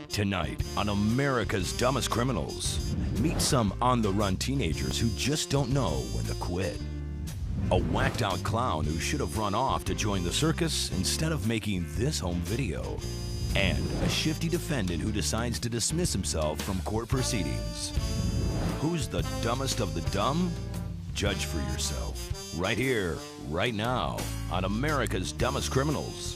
Tonight on America's Dumbest Criminals, meet some on-the-run teenagers who just don't know when to quit. A whacked-out clown who should have run off to join the circus instead of making this home video. And a shifty defendant who decides to dismiss himself from court proceedings. Who's the dumbest of the dumb? Judge for yourself. Right here, right now, on America's Dumbest Criminals.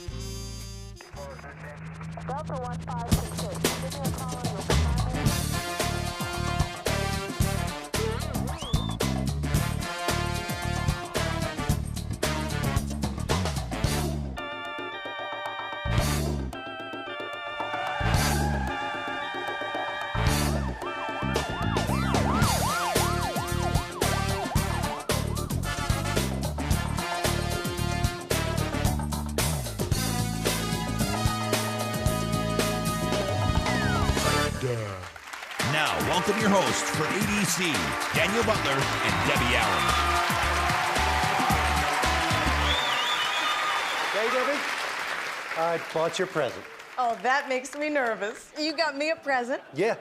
Delta 1566. Give me a call on your primary. Now, welcome your hosts for ADC, Daniel Butler and Debbie Allen. Hey, Debbie. I bought your present. Oh, that makes me nervous. You got me a present? Yeah.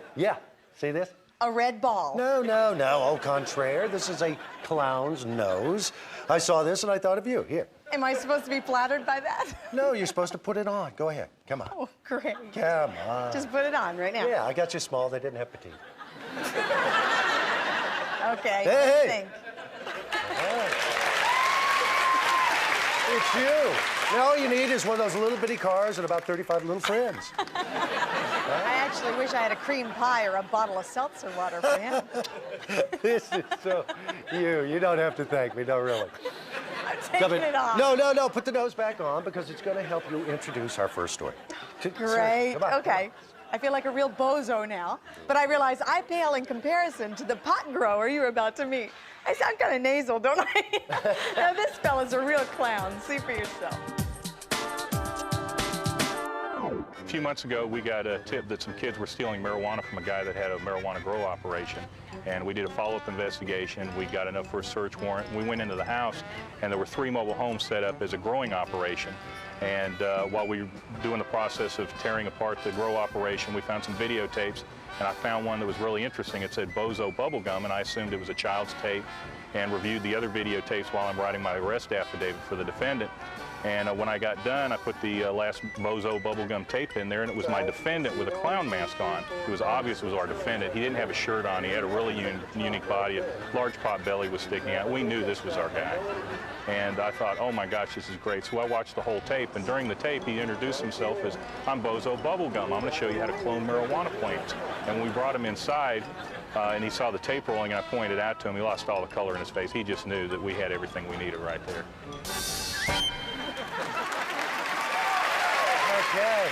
See this? A red ball. No. Au contraire. This is a clown's nose. I saw this and I thought of you. Here. Am I supposed to be flattered by that? No, you're supposed to put it on. Go ahead. Come on. Oh, great. Come on. Just put it on right now. Yeah, I got you small. They didn't have petite. Okay. Hey. Think. It's you. Now all you need is one of those little bitty cars and about 35 little friends. I actually wish I had a cream pie or a bottle of seltzer water for him. This is so you. You don't have to thank me. No, really. I'm taking it off. No. Put the nose back on because it's going to help you introduce our first story. Great. Come on. Okay. I feel like a real bozo now, but I realize I pale in comparison to the pot grower you're about to meet. I sound kind of nasal, don't I? Now this fella's a real clown. See for yourself. A few months ago, we got a tip that some kids were stealing marijuana from a guy that had a marijuana grow operation. And we did a follow-up investigation. We got enough for a search warrant. We went into the house, and there were 3 mobile homes set up as a growing operation. And while we were doing the process of tearing apart the grow operation, we found some videotapes, and I found one that was really interesting. It said Bozo Bubblegum, and I assumed it was a child's tape, and reviewed the other videotapes while I'm writing my arrest affidavit for the defendant. And when I got done, I put the last Bozo Bubblegum tape in there, and it was my defendant with a clown mask on. It was obvious it was our defendant. He didn't have a shirt on. He had a really unique body. A large pot belly was sticking out. We knew this was our guy. And I thought, oh my gosh, this is great. So I watched the whole tape, and during the tape, he introduced himself as, I'm Bozo Bubblegum. I'm going to show you how to clone marijuana plants. And when we brought him inside, and he saw the tape rolling, and I pointed out to him, he lost all the color in his face. He just knew that we had everything we needed right there. Okay.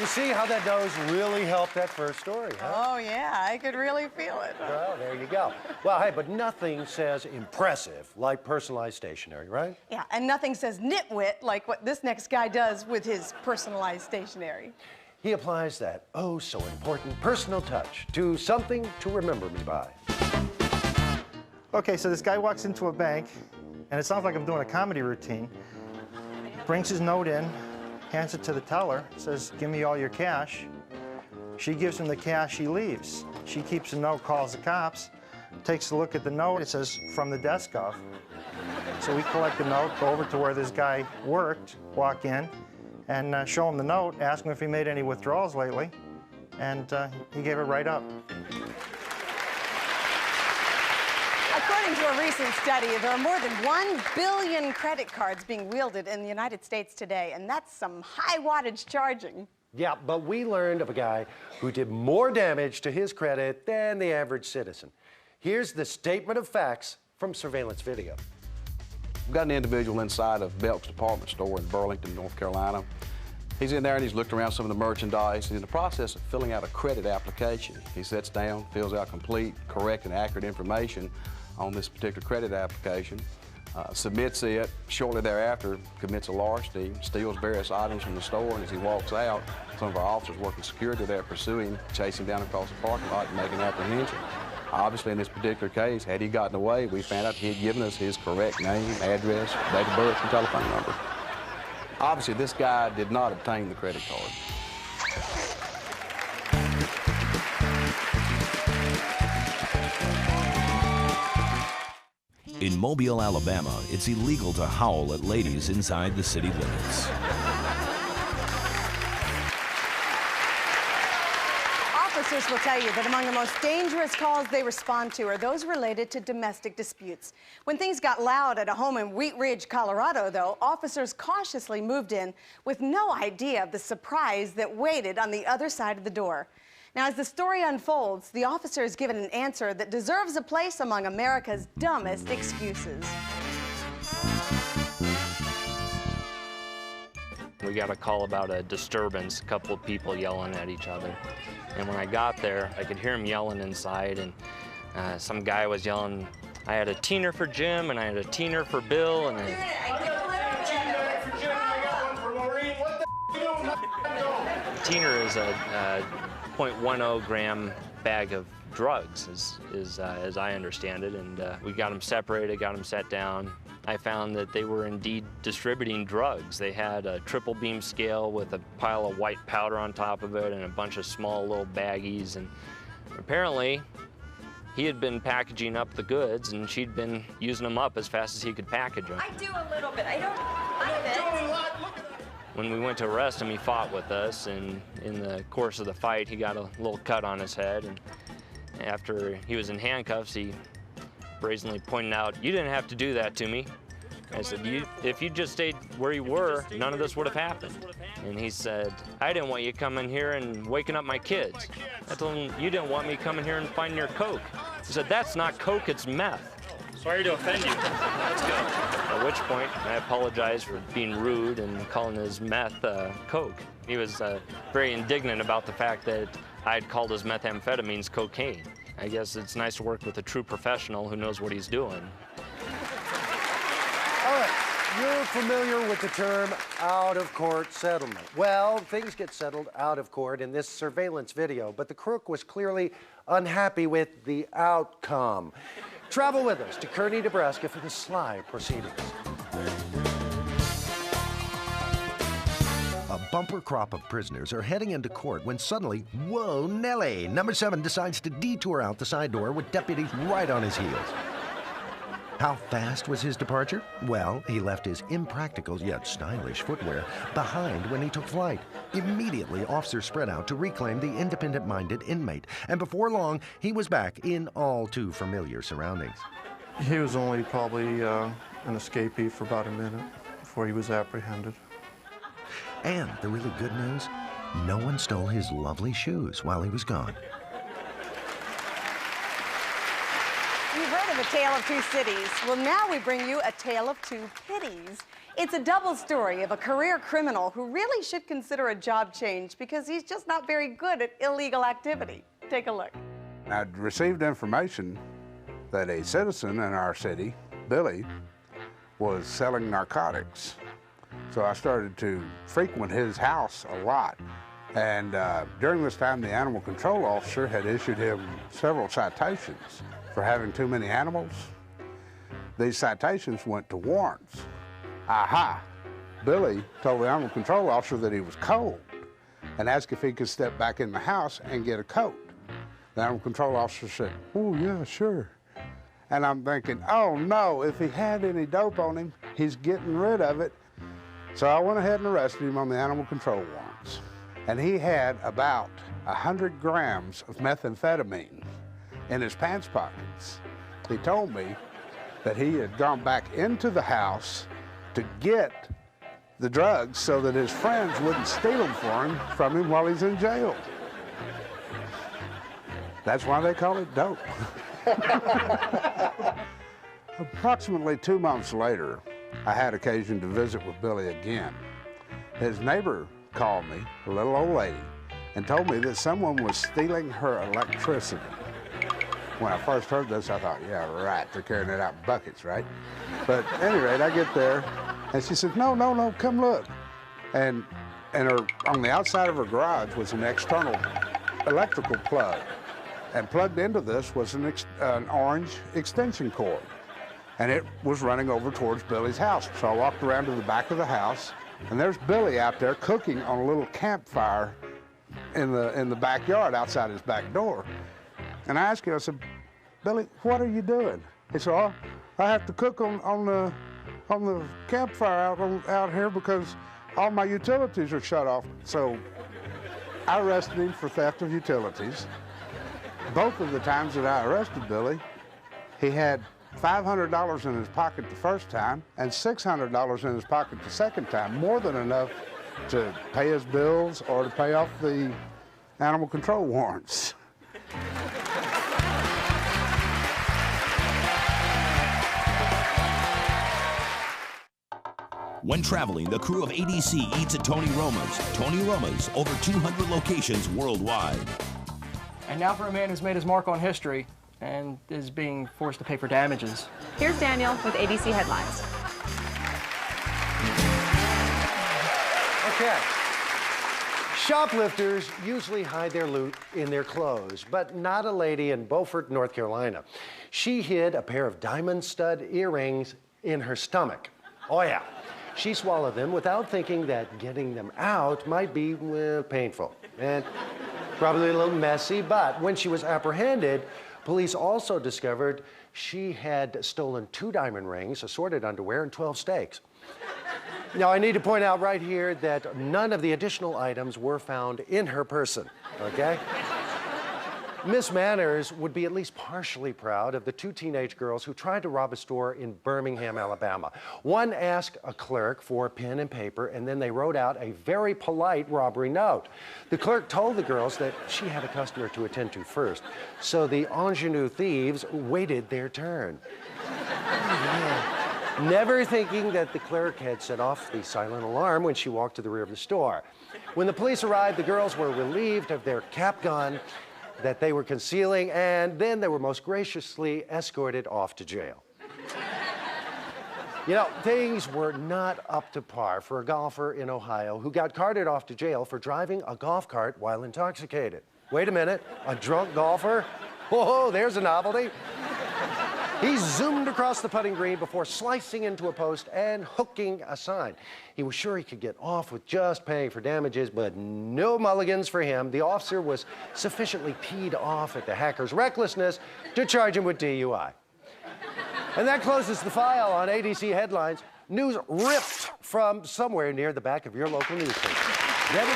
You see how that nose really helped that first story, huh? Oh, yeah, I could really feel it. Well, there you go. Well, hey, but nothing says impressive like personalized stationery, right? Yeah, and nothing says nitwit like what this next guy does with his personalized stationery. He applies that so important personal touch to something to remember me by. Okay, so this guy walks into a bank, and it sounds like I'm doing a comedy routine. Brings his note in, hands it to the teller, says, give me all your cash. She gives him the cash, he leaves. She keeps the note, calls the cops, takes a look at the note, it says, from the desk of. So we collect the note, go over to where this guy worked, walk in, and show him the note, ask him if he made any withdrawals lately, and he gave it right up. According to a recent study, there are more than 1 billion credit cards being wielded in the United States today, and that's some high wattage charging. Yeah, but we learned of a guy who did more damage to his credit than the average citizen. Here's the statement of facts from surveillance video. We've got an individual inside of Belk's department store in Burlington, North Carolina. He's in there and he's looked around some of the merchandise. He's in the process of filling out a credit application. He sits down, fills out complete, correct, and accurate information on this particular credit application, submits it. Shortly thereafter, commits a larceny, steals various items from the store, and as he walks out, some of our officers working security there pursue him, chase him down across the parking lot, and make an apprehension. Obviously, in this particular case, had he gotten away, we found out he had given us his correct name, address, date of birth, and telephone number. Obviously, this guy did not obtain the credit card. In Mobile, Alabama, it's illegal to howl at ladies inside the city limits. Officers will tell you that among the most dangerous calls they respond to are those related to domestic disputes. When things got loud at a home in Wheat Ridge, Colorado, though, officers cautiously moved in with no idea of the surprise that waited on the other side of the door. Now, as the story unfolds, the officer is given an answer that deserves a place among America's dumbest excuses. We got a call about a disturbance, a couple of people yelling at each other. And when I got there, I could hear him yelling inside, and some guy was yelling, I had a teener for Jim, and I had a teener for Bill, and then... Teener is a 0.10 gram bag of drugs, as I understand it, and we got them separated, got them set down. I found that they were indeed distributing drugs. They had a triple beam scale with a pile of white powder on top of it and a bunch of small little baggies, and apparently he had been packaging up the goods and she'd been using them up as fast as he could package them. I do a little bit. I don't lot of it. When we went to arrest him, he fought with us, and in the course of the fight, he got a little cut on his head, and after he was in handcuffs, he brazenly pointed out, you didn't have to do that to me. I said, if you just stayed where you were, none of this would have happened. And he said, I didn't want you coming here and waking up my kids. I told him, you didn't want me coming here and finding your coke. He said, that's not coke, it's meth. Sorry to offend you. Let's go. At which point, I apologized for being rude and calling his meth coke. He was very indignant about the fact that I'd called his methamphetamines cocaine. I guess it's nice to work with a true professional who knows what he's doing. All right, you're familiar with the term out-of-court settlement. Well, things get settled out of court in this surveillance video, but the crook was clearly unhappy with the outcome. Travel with us to Kearney, Nebraska for the sly proceedings. A bumper crop of prisoners are heading into court when suddenly, whoa, Nelly! Number 7 decides to detour out the side door with deputies right on his heels. How fast was his departure? Well, he left his impractical yet stylish footwear behind when he took flight. Immediately, officers spread out to reclaim the independent-minded inmate, and before long, he was back in all too familiar surroundings. He was only probably an escapee for about a minute before he was apprehended. And the really good news, no one stole his lovely shoes while he was gone. You've heard of A Tale of Two Cities. Well, now we bring you A Tale of Two Pities. It's a double story of a career criminal who really should consider a job change because he's just not very good at illegal activity. Take a look. I'd received information that a citizen in our city, Billy, was selling narcotics. So I started to frequent his house a lot. And during this time, the animal control officer had issued him several citations for having too many animals. These citations went to warrants. Aha! Billy told the animal control officer that he was cold and asked if he could step back in the house and get a coat. The animal control officer said, oh, yeah, sure. And I'm thinking, oh, no, if he had any dope on him, he's getting rid of it. So I went ahead and arrested him on the animal control warrants. And he had about 100 grams of methamphetamine in his pants pockets. He told me that he had gone back into the house to get the drugs so that his friends wouldn't steal them from him while he's in jail. That's why they call it dope. Approximately 2 months later, I had occasion to visit with Billy again. His neighbor called me, a little old lady, and told me that someone was stealing her electricity. When I first heard this, I thought, yeah, right, they're carrying it out in buckets, right? But at any rate, I get there, and she said, no, no, no, come look. And on the outside of her garage was an external electrical plug. And plugged into this was an orange extension cord. And it was running over towards Billy's house. So I walked around to the back of the house, and there's Billy out there cooking on a little campfire in the backyard outside his back door. And I asked him, I said, Billy, what are you doing? He said, oh, I have to cook on the campfire out here because all my utilities are shut off. So I arrested him for theft of utilities. Both of the times that I arrested Billy, he had $500 in his pocket the first time and $600 in his pocket the second time, more than enough to pay his bills or to pay off the animal control warrants. When traveling, the crew of ADC eats at Tony Roma's. Tony Roma's, over 200 locations worldwide. And now for a man who's made his mark on history and is being forced to pay for damages. Here's Daniel with ADC Headlines. Okay. Shoplifters usually hide their loot in their clothes, but not a lady in Beaufort, North Carolina. She hid a pair of diamond stud earrings in her stomach. Oh yeah. She swallowed them without thinking that getting them out might be, well, painful and probably a little messy, but when she was apprehended, police also discovered she had stolen 2 diamond rings, assorted underwear, and 12 steaks. Now, I need to point out right here that none of the additional items were found in her person, okay? Miss Manners would be at least partially proud of the 2 teenage girls who tried to rob a store in Birmingham, Alabama. One asked a clerk for pen and paper, and then they wrote out a very polite robbery note. The clerk told the girls that she had a customer to attend to first, so the ingenue thieves waited their turn. Never thinking that the clerk had set off the silent alarm when she walked to the rear of the store. When the police arrived, the girls were relieved of their cap gun that they were concealing, and then they were most graciously escorted off to jail. You know, things were not up to par for a golfer in Ohio who got carted off to jail for driving a golf cart while intoxicated. Wait a minute, a drunk golfer? Whoa, there's a novelty. He zoomed across the putting green before slicing into a post and hooking a sign. He was sure he could get off with just paying for damages, but no mulligans for him. The officer was sufficiently peed off at the hacker's recklessness to charge him with DUI. And that closes the file on ADC Headlines. News ripped from somewhere near the back of your local newspaper. Ready?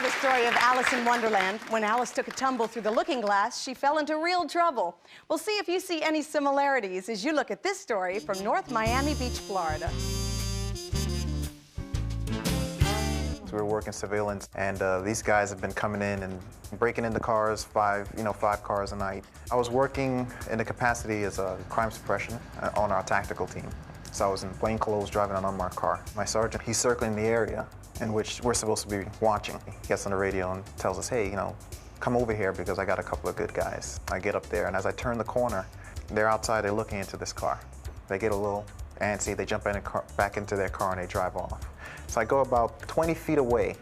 The story of Alice in Wonderland. When Alice took a tumble through the looking glass, she fell into real trouble. We'll see if you see any similarities as you look at this story from North Miami Beach, Florida. We were working surveillance, and these guys have been coming in and breaking into cars, 5 cars a night. I was working in the capacity as a crime suppression on our tactical team. So I was in plain clothes driving an unmarked car. My sergeant, he's circling the area in which we're supposed to be watching. He gets on the radio and tells us, hey, come over here because I got a couple of good guys. I get up there, and as I turn the corner, they're outside, they're looking into this car. They get a little antsy, they jump back into their car and they drive off. So I go about 20 feet away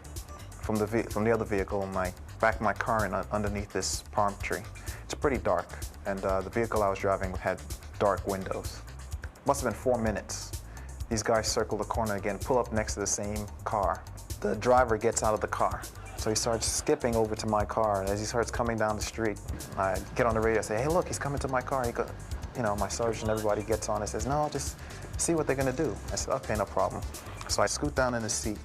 from the other vehicle and I back my car in underneath this palm tree. It's pretty dark, and the vehicle I was driving had dark windows. Must have been 4 minutes. These guys circle the corner again, pull up next to the same car. The driver gets out of the car. So he starts skipping over to my car, and as he starts coming down the street, I get on the radio and say, hey, look, he's coming to my car. My sergeant, everybody gets on and says, no, just see what they're gonna do. I said, okay, no problem. So I scoot down in the seat,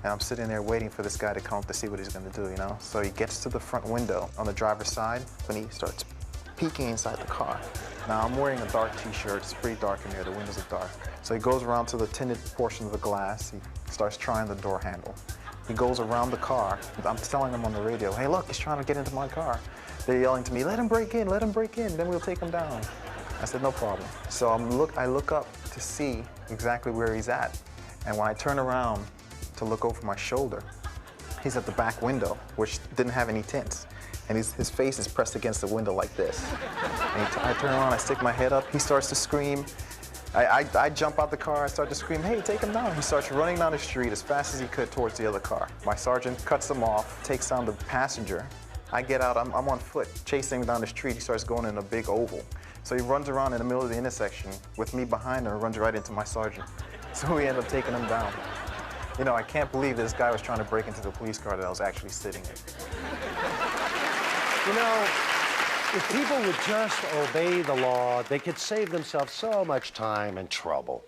and I'm sitting there waiting for this guy to come up to see what he's gonna do, So he gets to the front window on the driver's side, and he starts peeking inside the car. Now, I'm wearing a dark t-shirt. It's pretty dark in here. The windows are dark. So he goes around to the tinted portion of the glass. He starts trying the door handle. He goes around the car. I'm telling him on the radio, hey, look, he's trying to get into my car. They're yelling to me, let him break in, then we'll take him down. I said, no problem. So I look up to see exactly where he's at. And when I turn around to look over my shoulder, he's at the back window, which didn't have any tints. And his face is pressed against the window like this. And I turn around, I stick my head up, he starts to scream. I jump out the car, I start to scream, hey, take him down. He starts running down the street as fast as he could towards the other car. My sergeant cuts him off, takes down the passenger. I get out, I'm on foot, chasing him down the street. He starts going in a big oval. So he runs around in the middle of the intersection with me behind him and runs right into my sergeant. So we end up taking him down. I can't believe this guy was trying to break into the police car that I was actually sitting in. If people would just obey the law, they could save themselves so much time and trouble.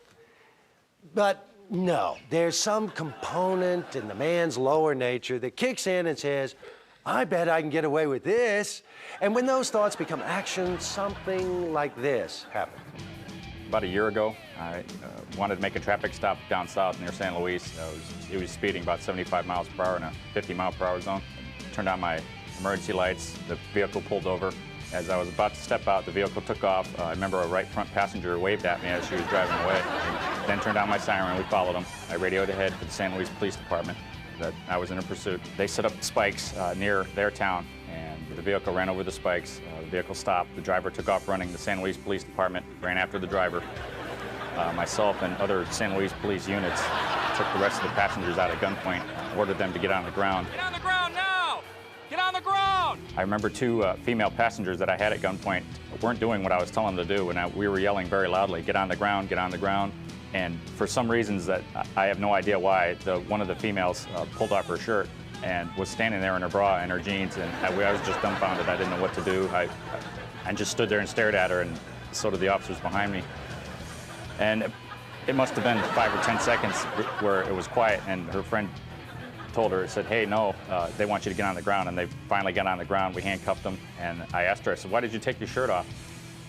But no, there's some component in the man's lower nature that kicks in and says, I bet I can get away with this. And when those thoughts become action, something like this happens. About a year ago, I wanted to make a traffic stop down south near San Luis. He was speeding about 75 miles per hour in a 50-mile-per-hour zone. Turned on my emergency lights. The vehicle pulled over. As I was about to step out, the vehicle took off. I remember a right front passenger waved at me as she was driving away. Then turned on my siren. We followed him. I radioed ahead to the San Luis Police Department that I was in a pursuit. They set up spikes near their town, and the vehicle ran over the spikes. The vehicle stopped. The driver took off running. The San Luis Police Department ran after the driver. Myself and other San Luis police units took the rest of the passengers out at gunpoint, ordered them to get on the ground. Get on the ground now! Get on the ground! I remember two female passengers that I had at gunpoint weren't doing what I was telling them to do, and we were yelling very loudly, get on the ground, get on the ground. And for some reasons that I have no idea why, one of the females pulled off her shirt and was standing there in her bra and her jeans, and I was just dumbfounded. I didn't know what to do. I just stood there and stared at her, and so did the officers behind me. And it must have been 5 or 10 seconds where it was quiet, and her friend told her, said, hey, no, they want you to get on the ground. And they finally got on the ground. We handcuffed them, and I asked her, I said, why did you take your shirt off?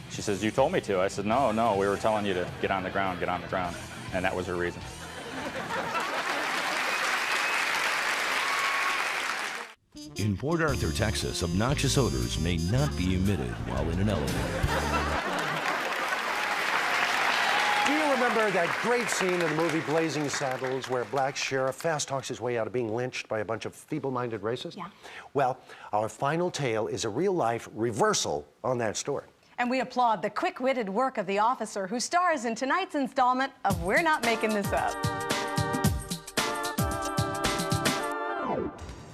She says, you told me to. I said, no, we were telling you to get on the ground, get on the ground. And that was her reason. In Port Arthur, Texas, obnoxious odors may not be emitted while in an elevator. Do you remember that great scene in the movie Blazing Saddles where a black sheriff fast talks his way out of being lynched by a bunch of feeble-minded racists? Yeah. Well, our final tale is a real-life reversal on that story. And we applaud the quick-witted work of the officer who stars in tonight's installment of We're Not Making This Up.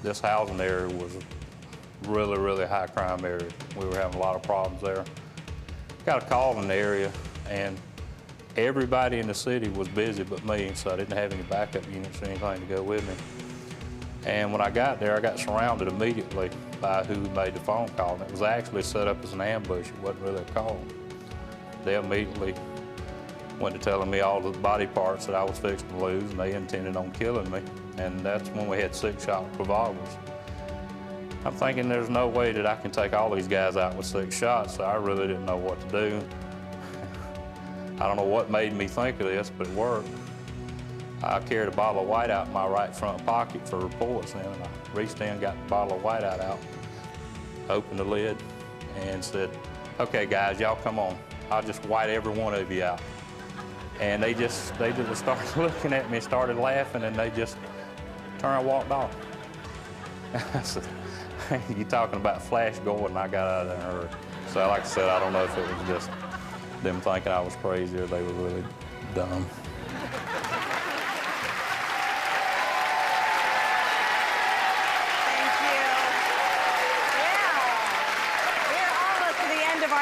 This housing area was a really, really high crime area. We were having a lot of problems there. Got a call in the area, and everybody in the city was busy but me, so I didn't have any backup units or anything to go with me. And when I got there, I got surrounded immediately by who made the phone call. And it was actually set up as an ambush. It wasn't really a call. They immediately went to telling me all the body parts that I was fixing to lose, and they intended on killing me. And that's when we had 6-shot revolvers. I'm thinking there's no way that I can take all these guys out with 6 shots, so I really didn't know what to do. I don't know what made me think of this, but it worked. I carried a bottle of whiteout in my right front pocket for reports, and I reached in, got the bottle of whiteout out, opened the lid, and said, okay, guys, y'all come on. I'll just white every one of you out. And they just started looking at me, started laughing, and they just turned and walked off. I said, you talking about Flash Gordon, I got out of there in a hurry. So like I said, I don't know if it was just them thinking I was crazy or they were really dumb.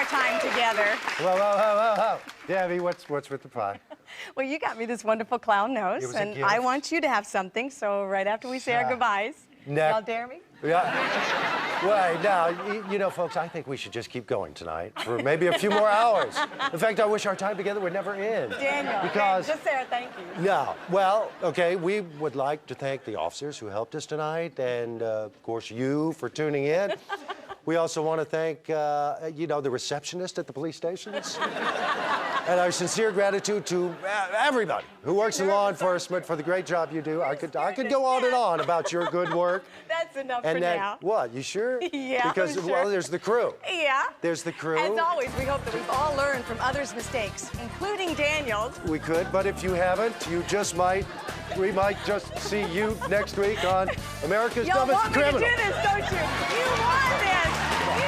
Time together. Whoa. Debbie, what's with the pie? Well, you got me this wonderful clown nose, and I want you to have something, so right after we say our goodbyes, y'all dare me? Yeah. Well, now, you know, folks, I think we should just keep going tonight for maybe a few more hours. In fact, I wish our time together would never end. Daniel, because just Sarah, thank you. No. Well, okay, we would like to thank the officers who helped us tonight, and, of course, you for tuning in. We also want to thank, you know, the receptionist at the police stations. And our sincere gratitude to everybody who works in law enforcement for the great job you do. I could go on and on about your good work. That's enough and for then, now. What, you sure? Yeah, Because, I'm sure. well, there's the crew. Yeah. There's the crew. As always, we hope that we've all learned from others' mistakes, including Daniel's. We could, but if you haven't, we might just see you next week on America's Dumbest Criminal. You want me to do this, don't you? You want this. You